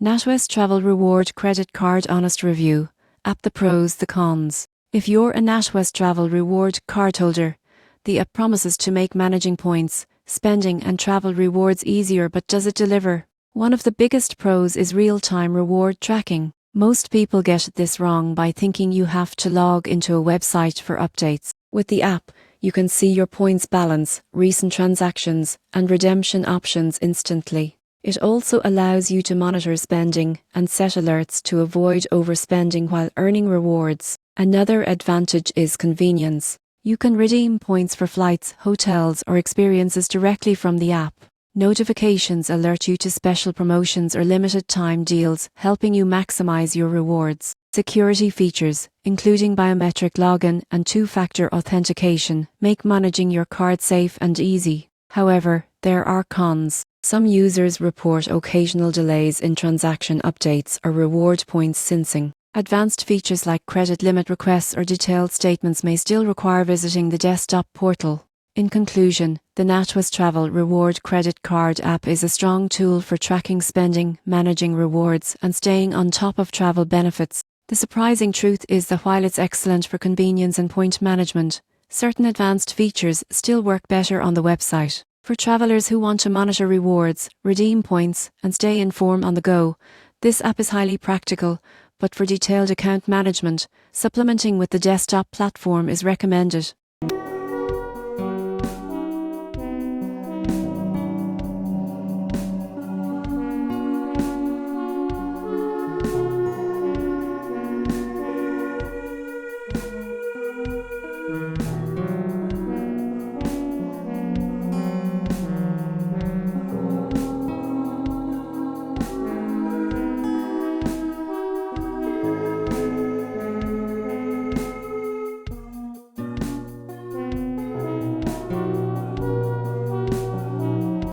NatWest Travel Reward Credit Card Honest Review. App: the pros, the cons. If you're a NatWest Travel Reward card holder, the app promises to make managing points, spending and travel rewards easier, but does it deliver? One of the biggest pros is real-time reward tracking. Most people get this wrong by thinking you have to log into a website for updates. With the app, you can see your points balance, recent transactions, and redemption options instantly. It also allows you to monitor spending and set alerts to avoid overspending while earning rewards. Another advantage is convenience. You can redeem points for flights, hotels, or experiences directly from the app. Notifications alert you to special promotions or limited time deals, helping you maximize your rewards. Security features, including biometric login and two-factor authentication, make managing your card safe and easy. However, there are cons. Some users report occasional delays in transaction updates or reward points syncing. Advanced features like credit limit requests or detailed statements may still require visiting the desktop portal. In conclusion, the NatWest Travel Reward Credit Card app is a strong tool for tracking spending, managing rewards, and staying on top of travel benefits. The surprising truth is that while it's excellent for convenience and point management, certain advanced features still work better on the website. For travelers who want to monitor rewards, redeem points, and stay informed on the go, this app is highly practical, but for detailed account management, supplementing with the desktop platform is recommended.